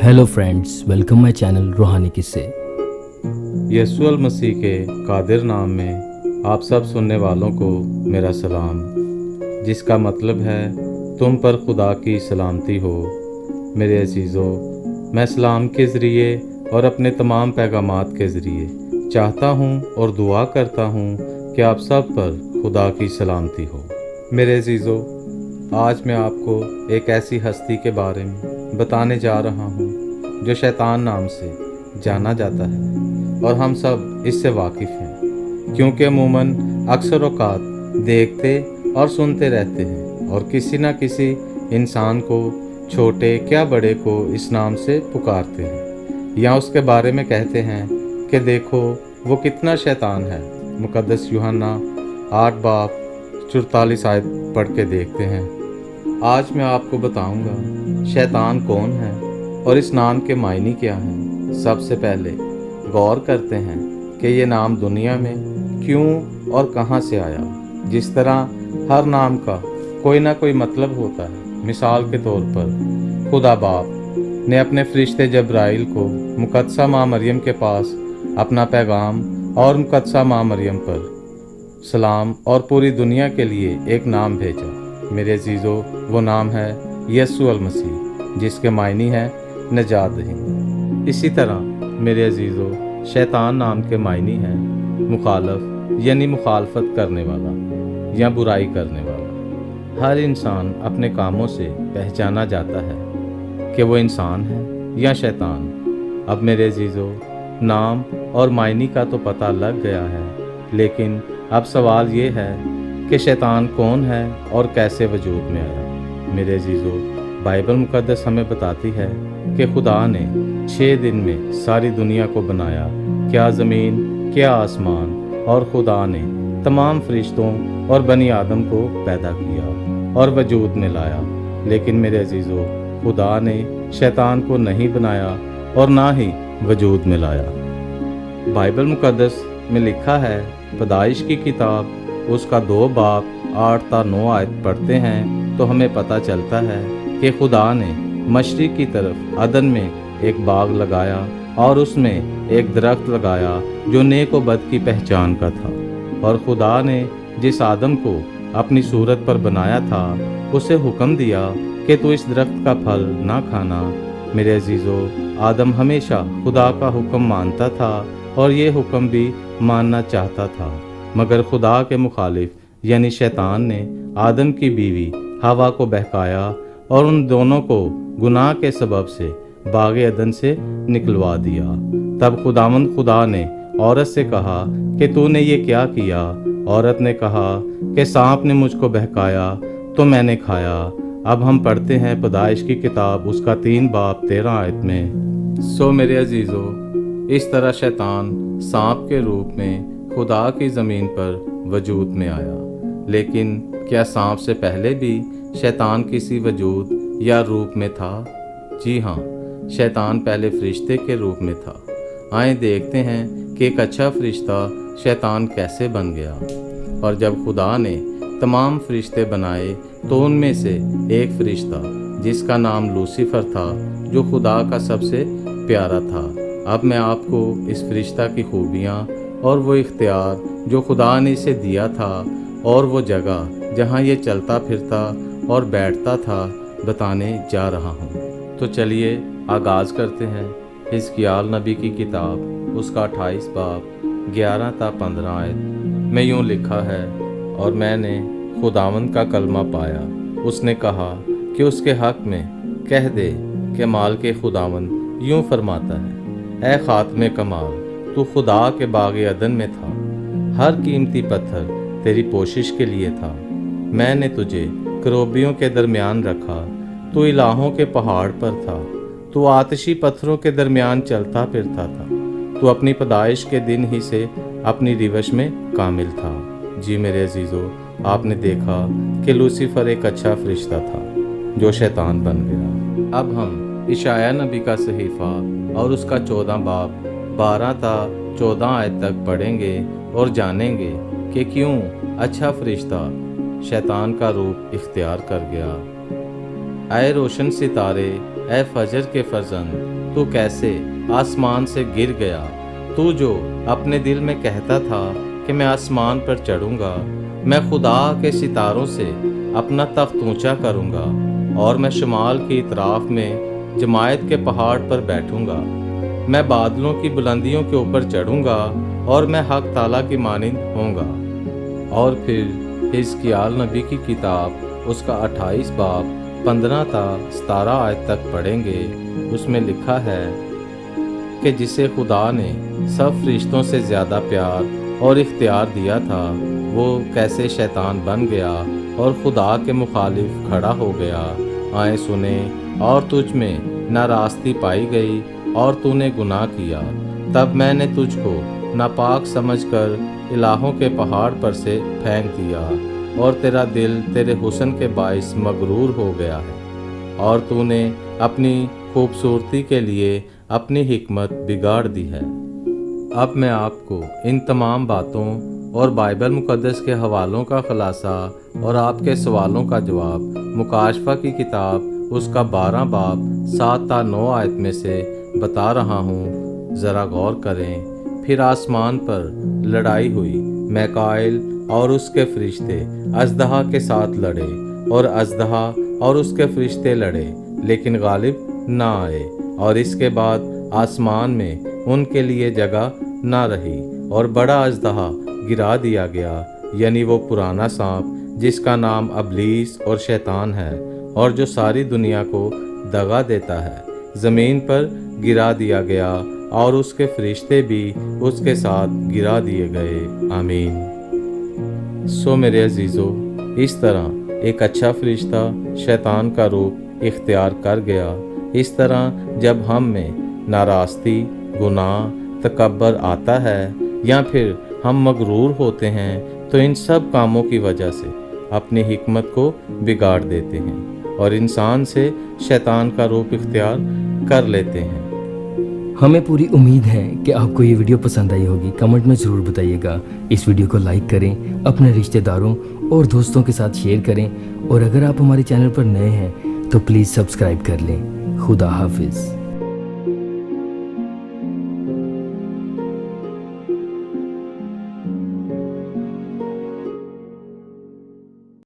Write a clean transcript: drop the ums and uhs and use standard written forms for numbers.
Hello friends, welcome my channel रूहानी किस्से। यीशु मसीह के कादिर नाम में आप सब सुनने वालों को मेरा सलाम, जिसका मतलब है तुम पर खुदा की सलामती हो। मेरे अजीज़ों, मैं सलाम के ज़रिए और अपने तमाम पैगामात के ज़रिए चाहता हूँ और दुआ करता हूँ कि आप सब पर खुदा की सलामती हो। मेरे अजीज़ों, आज मैं आपको एक ऐसी हस्ती के बारे में बताने जा रहा हूँ जो शैतान नाम से जाना जाता है और हम सब इससे वाकिफ़ हैं, क्योंकि अमूमन अक्सर औकात देखते और सुनते रहते हैं और किसी न किसी इंसान को, छोटे क्या बड़े को, इस नाम से पुकारते हैं या उसके बारे में कहते हैं कि देखो वो कितना शैतान है। मुकद्दस यूहन्ना 8 बाब 44 आयत पढ़ के देखते हैं। आज मैं आपको बताऊंगा शैतान कौन है और इस नाम के मायने क्या हैं। सबसे पहले गौर करते हैं कि ये नाम दुनिया में क्यों और कहाँ से आया। जिस तरह हर नाम का कोई ना कोई मतलब होता है। मिसाल के तौर पर खुदा बाप ने अपने फरिश्ते जब्राइल को मुकद्दसा माँ मरियम के पास अपना पैगाम और मुकद्दसा माँ मरियम पर सलाम और पूरी दुनिया के लिए एक नाम भेजा। मेरे अजीज़ों, वो नाम है यीशु मसीह, जिसके मायने है निजात दहिंदा। इसी तरह मेरे अजीज़ों, शैतान नाम के मायने हैं मुखालफ, यानी मुखालफत करने वाला या बुराई करने वाला। हर इंसान अपने कामों से पहचाना जाता है कि वो इंसान है या शैतान। अब मेरे अजीज़ों, नाम और मायने का तो पता लग गया है, लेकिन अब सवाल ये है कि शैतान कौन है और कैसे वजूद में आया। मेरे अजीज़ों, बाइबल मुकद्दस हमें बताती है कि खुदा ने 6 दिन में सारी दुनिया को बनाया, क्या ज़मीन क्या आसमान, और खुदा ने तमाम फरिश्तों और बनी आदम को पैदा किया और वजूद में लाया। लेकिन मेरे अजीज़ों, खुदा ने शैतान को नहीं बनाया और ना ही वजूद में लाया। बाइबल मुकद्दस में लिखा है, पैदाइश की किताब उसका 2 बाब 8 ता 9 आयत पढ़ते हैं तो हमें पता चलता है कि खुदा ने मशरिक़ की तरफ अदन में एक बाग लगाया और उसमें एक दरख्त लगाया जो नेक व बद की पहचान का था। और खुदा ने जिस आदम को अपनी सूरत पर बनाया था उसे हुक्म दिया कि तू इस दरख्त का फल ना खाना। मेरे अजीज़ों, आदम हमेशा खुदा का हुक्म मानता था और ये हुक्म भी मानना चाहता था, मगर खुदा के मुखालिफ यानी शैतान ने आदम की बीवी हवा को बहकाया और उन दोनों को गुनाह के सबब से बागे अदन से निकलवा दिया। तब खुदावंद खुदा ने औरत से कहा कि तूने ये क्या किया। औरत ने कहा कि सांप ने मुझको बहकाया तो मैंने खाया। अब हम पढ़ते हैं पैदाइश की किताब उसका 3 बाब 13 आयत में। सो मेरे अजीज़ों, इस तरह शैतान सांप के रूप में खुदा की ज़मीन पर वजूद में आया। लेकिन क्या सांप से पहले भी शैतान किसी वजूद या रूप में था? जी हाँ, शैतान पहले फरिश्ते के रूप में था। आए देखते हैं कि एक अच्छा फरिश्ता शैतान कैसे बन गया। और जब खुदा ने तमाम फरिश्ते बनाए तो उनमें से एक फरिश्ता जिसका नाम लूसीफर था, जो खुदा का सबसे प्यारा था। अब मैं आपको इस फरिश्ता की खूबियाँ और वो इख्तियार जो खुदा ने इसे दिया था और वो जगह जहाँ ये चलता फिरता और बैठता था बताने जा रहा हूँ। तो चलिए आगाज़ करते हैं। हिजकिय्याल नबी की किताब उसका 28 बाब 11 ता 15 आयत में यूँ लिखा है, और मैंने खुदावंद का कलमा पाया। उसने कहा कि उसके हक़ में कह दे कि माल के खुदावंद यूँ फरमाता है, ऐ खात्मे कमाल, तू खुदा के बागे अदन में था। हर कीमती पत्थर तेरी पोशिश के लिए था। मैंने तुझे करोबियों के दरमियान रखा, तू इलाहों के पहाड़ पर था। तू आतिशी पत्थरों के दरमियान चलता फिरता था। तू अपनी पैदाइश के दिन ही से अपनी रिवश में कामिल था। जी मेरे अजीज़ों, आपने देखा कि लूसीफर एक अच्छा फरिश्ता था जो शैतान बन गया। अब हम इशाया नबी का सहीफ़ा और उसका 14 बाब 12 ता 14 आयत तक पढ़ेंगे और जानेंगे कि क्यों अच्छा फरिश्ता शैतान का रूप इख्तियार कर गया। اے روشن ستارے، اے فجر کے فرزند، تو کیسے آسمان سے گر گیا؟ تو جو اپنے دل میں کہتا تھا کہ میں آسمان پر چڑھوں گا، میں خدا کے ستاروں سے اپنا تخت اونچا کروں گا، اور میں شمال کی اطراف میں جماعت کے پہاڑ پر بیٹھوں گا۔ میں بادلوں کی بلندیوں کے اوپر چڑھوں گا، اور میں حق تعالیٰ کی مانند ہوں گا۔ اور پھر حزقیال نبی کی کتاب اس کا 28 باب 15 تا 17 آیت تک پڑھیں گے۔ اس میں لکھا ہے کہ جسے خدا نے سب فرشتوں سے زیادہ پیار اور اختیار دیا تھا، وہ کیسے شیطان بن گیا اور خدا کے مخالف کھڑا ہو گیا۔ آئیں سنیں، اور تجھ میں ناراستی پائی گئی اور تو نے گناہ کیا۔ تب میں نے تجھ کو ناپاک سمجھ کر الہوں کے پہاڑ پر سے پھینک دیا، اور تیرا دل تیرے حسن کے باعث مغرور ہو گیا ہے، اور تو نے اپنی خوبصورتی کے لیے اپنی حکمت بگاڑ دی ہے۔ اب میں آپ کو ان تمام باتوں اور بائبل مقدس کے حوالوں کا خلاصہ اور آپ کے سوالوں کا جواب مکاشفہ کی کتاب اس کا 12 باب 7 تا 9 آیت میں سے بتا رہا ہوں، ذرا غور کریں۔ پھر آسمان پر لڑائی ہوئی، میکائیل اور اس کے فرشتے اژدہا کے ساتھ لڑے، اور اژدہا اور اس کے فرشتے لڑے، لیکن غالب نہ آئے، اور اس کے بعد آسمان میں ان کے لیے جگہ نہ رہی، اور بڑا اژدہا گرا دیا گیا، یعنی وہ پرانا سانپ جس کا نام ابلیس اور شیطان ہے، اور جو ساری دنیا کو دغا دیتا ہے، زمین پر گرا دیا گیا، اور اس کے فرشتے بھی اس کے ساتھ گرا دیے گئے۔ آمین۔ سو میرے عزیزو، اس طرح ایک اچھا فرشتہ شیطان کا روپ اختیار کر گیا۔ اس طرح جب ہم میں ناراستی، گناہ، تکبر آتا ہے، یا پھر ہم مغرور ہوتے ہیں، تو ان سب کاموں کی وجہ سے اپنی حکمت کو بگاڑ دیتے ہیں، اور انسان سے شیطان کا روپ اختیار کر لیتے ہیں۔ ہمیں پوری امید ہے کہ آپ کو یہ ویڈیو پسند آئی ہوگی۔ کمنٹ میں ضرور بتائیے گا۔ اس ویڈیو کو لائک کریں، اپنے رشتہ داروں اور دوستوں کے ساتھ شیئر کریں، اور اگر آپ ہمارے چینل پر نئے ہیں تو پلیز سبسکرائب کر لیں۔ خدا حافظ۔